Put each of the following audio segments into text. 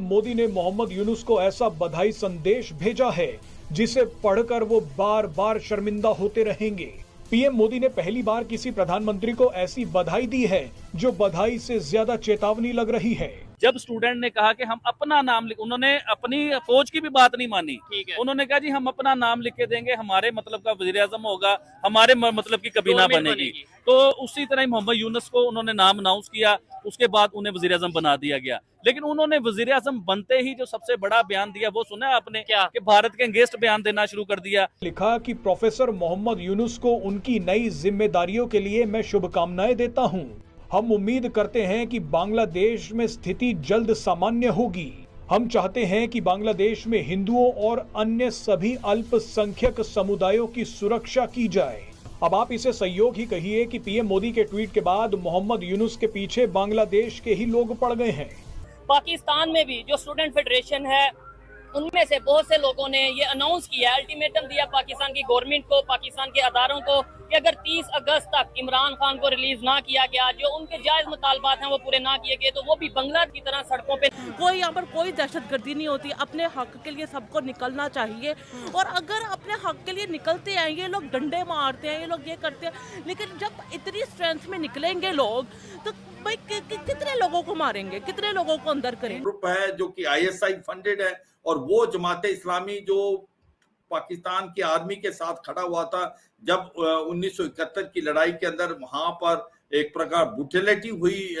मोदी ने मोहम्मद यूनुस को ऐसा बधाई संदेश भेजा है जिसे पढ़कर वो बार बार शर्मिंदा होते रहेंगे। पीएम मोदी ने पहली बार किसी प्रधानमंत्री को ऐसी बधाई दी है जो बधाई से ज्यादा चेतावनी लग रही है। जब स्टूडेंट ने कहा कि हम अपना नाम लिख, उन्होंने अपनी फौज की भी बात नहीं मानी। ठीक है। उन्होंने कहा जी हम अपना नाम लिख के देंगे, हमारे मतलब का वजीर आजम होगा, हमारे मतलब की कबीना बनेगी। तो उसी तरह मोहम्मद यूनुस को उन्होंने नाम अनाउंस किया, उसके बाद उन्हें वजीर आजम बना दिया गया। लेकिन उन्होंने वजीर आजम बनते ही जो सबसे बड़ा बयान दिया वो सुना आपने क्या, कि भारत के अगेंस्ट बयान देना शुरू कर दिया। लिखा कि प्रोफेसर मोहम्मद यूनुस को उनकी नई जिम्मेदारियों के लिए मैं शुभकामनाएं देता हूं। हम उम्मीद करते हैं कि बांग्लादेश में स्थिति जल्द सामान्य होगी। हम चाहते हैं कि बांग्लादेश में हिंदुओं और अन्य सभी अल्पसंख्यक समुदायों की सुरक्षा की जाए। अब आप इसे संयोग ही कहिए कि पीएम मोदी के ट्वीट के बाद मोहम्मद यूनुस के पीछे बांग्लादेश के ही लोग पड़ गए हैं। पाकिस्तान में भी जो स्टूडेंट फेडरेशन है उनमें से बहुत से लोगों ने ये अनाउंस किया, अल्टीमेटम दिया पाकिस्तान की गवर्नमेंट को, पाकिस्तान के अदारों को, कि अगर 30 अगस्त तक इमरान खान को रिलीज ना किया गया, जो उनके जायज मुतालबात हैं वो पूरे ना किए गए, तो वो भी बांग्लादेश की तरह सड़कों पे। कोई यहाँ पर कोई दहशतगर्दी नहीं होती, अपने हक के लिए सबको निकलना चाहिए। और अगर अपने हक के लिए निकलते हैं, ये लोग डंडे मारते हैं, ये लोग ये करते हैं, लेकिन जब इतनी स्ट्रेंथ में निकलेंगे लोग तो भाई कितने लोगों को मारेंगे, कितने लोगों को अंदर करेंगे। ग्रुप है जो कि आईएसआई फंडेड है और वो जमाते इस्लामी जो पाकिस्तान की आर्मी के साथ खड़ा हुआ था जब 1971 की लड़ाई के अंदर, वहां पर एक प्रकार ब्रूटैलिटी हुई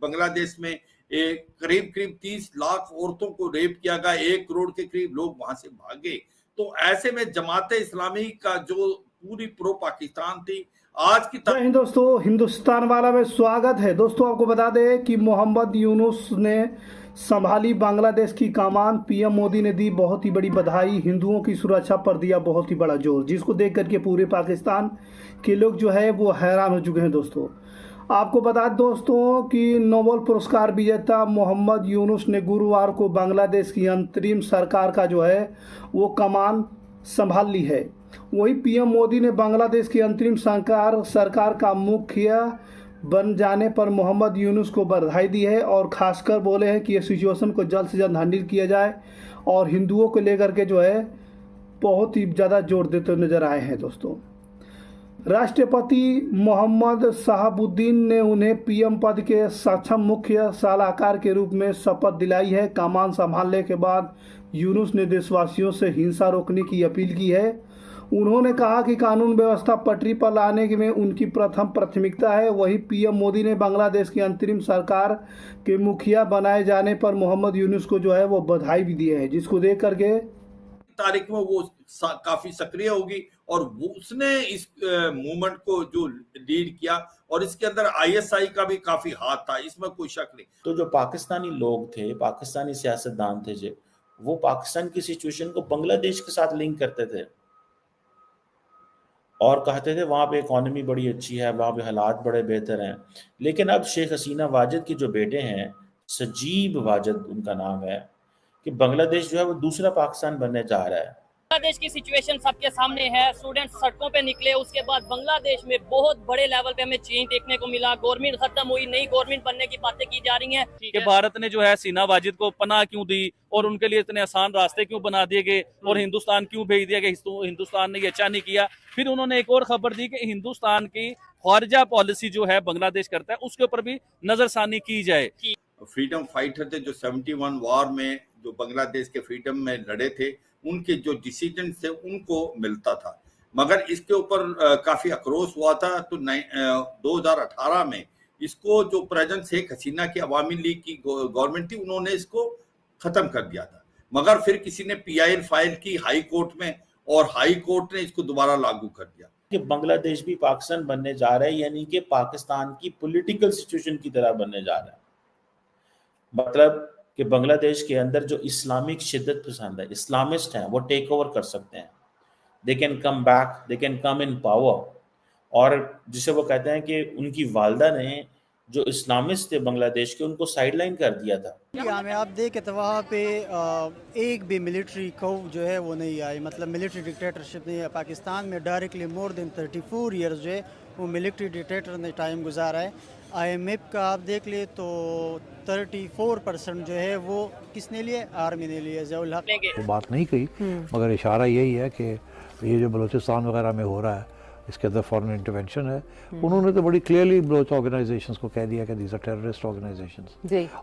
बांग्लादेश में। एक करीब 30 लाख औरतों को रेप किया गया, 1 करोड़ के करीब लोग वहां से भागे। तो ऐसे में जमाते इस्लामी का जो पूरी प्रो पाकिस्तान थी आज की जय हिंद दोस्तों, हिंदुस्तान वाला में स्वागत है। दोस्तों आपको बता दें कि मोहम्मद यूनुस ने संभाली बांग्लादेश की कमान। पीएम मोदी ने दी बहुत ही बड़ी बधाई, हिंदुओं की सुरक्षा पर दिया बहुत ही बड़ा जोर, जिसको देख करके पूरे पाकिस्तान के लोग जो है वो हैरान हो चुके हैं। दोस्तों आपको बता दें दोस्तों कि नोबेल पुरस्कार विजेता मोहम्मद यूनुस ने गुरुवार को बांग्लादेश की अंतरिम सरकार का जो है वो कमान संभाल ली है। वही पीएम मोदी ने बांग्लादेश की अंतरिम सरकार का मुखिया बन जाने पर मोहम्मद यूनुस को बधाई दी है और खासकर बोले हैं कि ये सिचुएशन को जल्द से जल्द हैंडल किया जाए और हिंदुओं को लेकर के जो है बहुत ही ज़्यादा जोर देते नजर आए हैं। दोस्तों राष्ट्रपति मोहम्मद शहाबुद्दीन ने उन्हें पीएम पद के सक्षम मुख्य सलाहकार के रूप में शपथ दिलाई है। कमान संभालने के बाद यूनुस ने देशवासियों से हिंसा रोकने की अपील की है। उन्होंने कहा कि कानून व्यवस्था पटरी पर लाने में उनकी प्रथम प्राथमिकता है। वहीं पीएम मोदी ने बांग्लादेश की अंतरिम सरकार के मुखिया बनाए जाने पर मोहम्मद यूनुस को जो है वो बधाई भी दी है, जिसको देख करके तारीख में वो काफी सक्रिय होगी और उसने इस मूवमेंट को जो लीड किया और इसके अंदर आईएसआई का भी काफी हाथ था, इसमें कोई शक नहीं। तो जो पाकिस्तानी लोग थे, पाकिस्तानी सियासतदान थे जो वो पाकिस्तान की सिचुएशन को बांग्लादेश के साथ लिंक करते थे और कहते थे वहाँ पे इकोनॉमी बड़ी अच्छी है, वहाँ पे हालात बड़े बेहतर हैं। लेकिन अब शेख हसीना वाजिद के जो बेटे हैं, सजीब वाजिद उनका नाम है, कि बांग्लादेश जो है वो दूसरा पाकिस्तान बनने जा रहा है। बांग्लादेश की सिचुएशन सबके सामने है, स्टूडेंट सड़कों पे निकले, उसके बाद बांग्लादेश में बहुत बड़े लेवल पे हमें चेंज देखने को मिला। गवर्नमेंट खत्म हुई, नई गवर्नमेंट बनने की बातें की जा रही हैं कि भारत ने जो है सीना वाजिद को पनाह क्यों दी और उनके लिए इतने आसान रास्ते क्यों बना दिए गए और हिंदुस्तान क्यों भेज दिया गया, हिंदुस्तान ने ये अच्छा नहीं किया। फिर उन्होंने एक और खबर दी कि हिंदुस्तान की खारजा पॉलिसी जो है बांग्लादेश करता है उसके ऊपर भी नजरसानी की जाए। फ्रीडम फाइटर थे जो 71 वॉर में जो बांग्लादेश के फ्रीडम में लड़े थे, उनके जो डिसीजन थे उनको मिलता था, मगर इसके ऊपर काफी आक्रोश हुआ था। तो 2018 में इसको जो प्रेजेंट शेख हसीना की अवामी लीग की गवर्नमेंट थी उन्होंने इसको खत्म कर दिया था, मगर फिर किसी ने पीआईएल फाइल की हाई कोर्ट में और हाई कोर्ट ने इसको दोबारा लागू कर दिया कि बांग्लादेश भी पाकिस्तान बनने जा रहा है, यानी कि पाकिस्तान की पॉलिटिकल सिचुएशन की तरह बनने जा रहा है। मतलब कि बांग्लादेश के अंदर जो इस्लामिक शिद्दत पसंद है, इस्लामिस्ट हैं, वो टेक ओवर कर सकते हैं। They can come back, they can come in power. और जिसे वो कहते हैं कि उनकी वालदा ने जो इस्लामिस्ट थे बांग्लादेश के, उनको साइडलाइन कर दिया था। यहाँ में आप देखें तो वहाँ पे एक भी मिलिट्री को जो है वो नहीं आई, मतलब मिलिट्री डिक्टेटरशिप नहीं है। पाकिस्तान में डायरेक्टली मोर देन 34 ईयर्स जो है वो मिलिट्री डिक्टेटर ने टाइम गुजारा है। IMF का आप देख ले तो 34% जो है वो किसने लिए, आर्मी ने लिए। ज़ियाउल हक वो बात नहीं कही, मगर इशारा यही है कि ये जो बलूचिस्तान वगैरह में हो रहा है इसके अंदर फॉरेन इंटरवेंशन है। उन्होंने तो बड़ी क्लियरली बलोच ऑर्गेनाइजेशंस को कह दिया कि दीज आर टेररिस्ट ऑर्गेनाइजेशंस,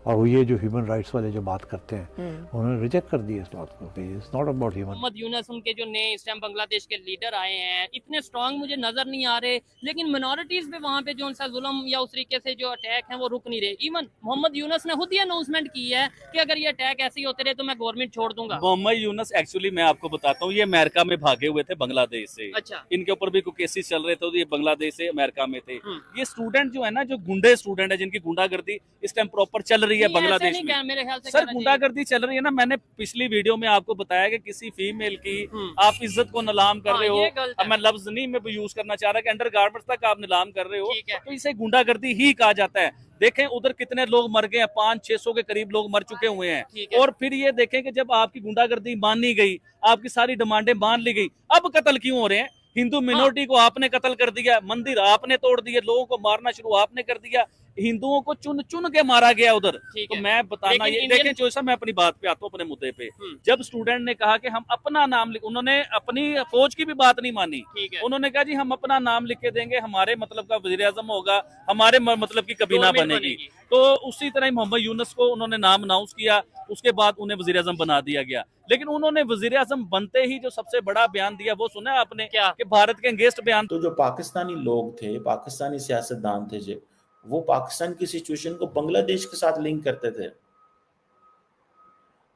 और वो ये जो ह्यूमन राइट्स वाले जो बात करते हैं उन्होंने रिजेक्ट कर दिया इस बात को कि it's not about human. Muhammad Yunus उनके जो नए इस टाइम बांग्लादेश के लीडर आए हैं इतने स्ट्रांग मुझे नजर नहीं आ रहे, लेकिन मिनॉरिटीज पे वहाँ पे जो उनका जुल्म या उस तरीके से जो अटैक है वो रुक नहीं रहे। इवन मोहम्मद यूनुस ने खुद ही अनाउंसमेंट की है कि अगर ये अटैक ऐसे ही होते रहे तो मैं गवर्नमेंट छोड़ दूंगा। मोहम्मद यूनुस एक्चुअली मैं आपको बताता हूँ, ये अमेरिका में भागे हुए थे बांग्लादेश से। अच्छा। इनके ऊपर भी कोई केसेस चल रहे थे, तो ये बांग्लादेश से अमेरिका में थे। ये स्टूडेंट जो है ना, जो गुंडे स्टूडेंट है, जिनकी गुंडागर्दी इस टाइम प्रॉपर चल रही है बांग्लादेश में। मेरे ख्याल से सर गुंडागर्दी चल रही है ना, मैंने पिछली वीडियो में आपको बताया कि किसी फीमेल की आप इज्जत को नीलाम कर रहे हो। अब मैं लफ्ज नहीं मैं यूज करना चाह रहा कि अंडर गारमेंट्स तक आप नीलाम कर रहे हो, तो इसे गुंडागर्दी ही कहा जाता है। देखें उधर कितने लोग मर गए हैं, 500-600 के करीब लोग मर चुके हुए हैं। और फिर ये देखें कि जब आपकी गुंडागर्दी मानी गई, आपकी सारी डिमांडें मान ली गई, अब कत्ल क्यों हो रहे हैं? हिंदू मिनोरिटी को आपने कत्ल कर दिया, मंदिर आपने तोड़ दिए, लोगों को मारना शुरू आपने कर दिया, हिंदुओं को चुन चुन के मारा गया उधर। तो मैं बताना ये देखें जोशा, मैं अपनी बात पे आता हूँ, अपने मुद्दे पे। जब स्टूडेंट ने कहा कि हम अपना नाम लिख, उन्होंने अपनी फौज की भी बात नहीं मानी। उन्होंने कहा जी हम अपना नाम लिख के देंगे, हमारे मतलब का वज़ीर आज़म होगा, हमारे मतलब की कबीना बनेगी। तो उसी तरह ही मोहम्मद यूनुस को उन्होंने नाम अनाउंस किया, उसके बाद उन्हें वज़ीर आज़म बना दिया गया। लेकिन उन्होंने वज़ीर आज़म बनते ही जो सबसे बड़ा बयान दिया वो सुना आपने क्या, कि भारत के अगेंस्ट बयान। तो जो पाकिस्तानी लोग थे, पाकिस्तानी सियासतदान थे जो, वो पाकिस्तान की सिचुएशन को बांग्लादेश के साथ लिंक करते थे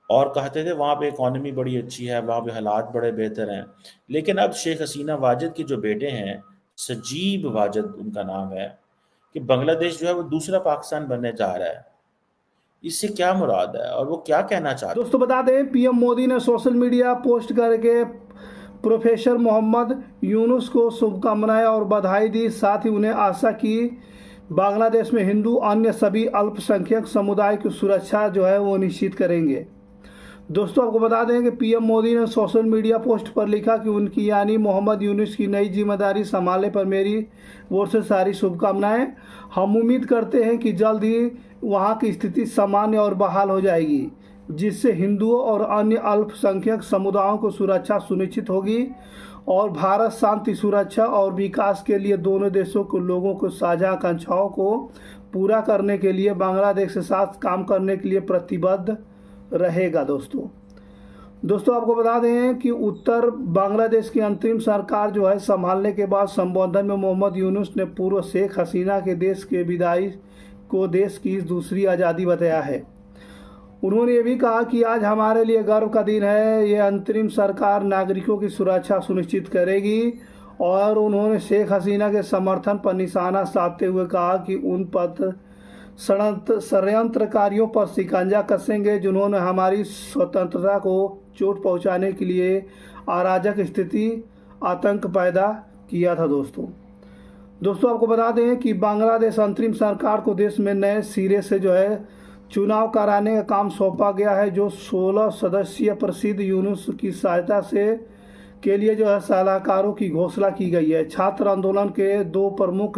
और कहते थे वहां पे इकोनॉमी बड़ी अच्छी है, वहां पे हालात बड़े बेहतर हैं। लेकिन अब शेख हसीना वाजिद के जो बेटे हैं, सजीब वाजिद उनका नाम है, कि बांग्लादेश जो है वो दूसरा पाकिस्तान बनने जा रहा है। इससे क्या मुराद है और वो क्या कहना चाहते हैं? दोस्तों बता दें, पीएम मोदी ने सोशल मीडिया पोस्ट करके प्रोफेसर मोहम्मद यूनुस को शुभकामनाएं और बधाई दी। साथ ही उन्हें आशा की बांग्लादेश में हिंदू अन्य सभी अल्पसंख्यक समुदाय की सुरक्षा जो है वो निश्चित करेंगे। दोस्तों आपको बता दें कि पीएम मोदी ने सोशल मीडिया पोस्ट पर लिखा कि उनकी यानी मोहम्मद यूनुस की नई जिम्मेदारी संभालने पर मेरी ओर से सारी शुभकामनाएं। हम उम्मीद करते हैं कि जल्द ही वहां की स्थिति सामान्य और बहाल हो जाएगी, जिससे हिंदुओं और अन्य अल्पसंख्यक समुदायों को सुरक्षा सुनिश्चित होगी और भारत शांति, सुरक्षा और विकास के लिए दोनों देशों के लोगों को साझा आकांक्षाओं को पूरा करने के लिए बांग्लादेश के साथ काम करने के लिए प्रतिबद्ध रहेगा। दोस्तों आपको बता दें कि उत्तर बांग्लादेश की अंतरिम सरकार जो है संभालने के बाद संबोधन में मोहम्मद यूनुस ने पूर्व शेख हसीना के देश के विदाई को देश की दूसरी आज़ादी बताया है। उन्होंने ये भी कहा कि आज हमारे लिए गर्व का दिन है, ये अंतरिम सरकार नागरिकों की सुरक्षा सुनिश्चित करेगी। और उन्होंने शेख हसीना के समर्थन पर निशाना साधते हुए कहा कि उन पर षड्यंत्रकारियों पर शिकंजा कसेंगे जिन्होंने हमारी स्वतंत्रता को चोट पहुंचाने के लिए अराजक स्थिति, आतंक पैदा किया था। दोस्तों आपको बता दें कि बांग्लादेश अंतरिम सरकार को देश में नए सिरे से जो है चुनाव कराने का काम सौंपा गया है, जो 16 सदस्यीय प्रसिद्ध यूनुस की सहायता से के लिए जो है सलाहकारों की घोषणा की गई है। छात्र आंदोलन के दो प्रमुख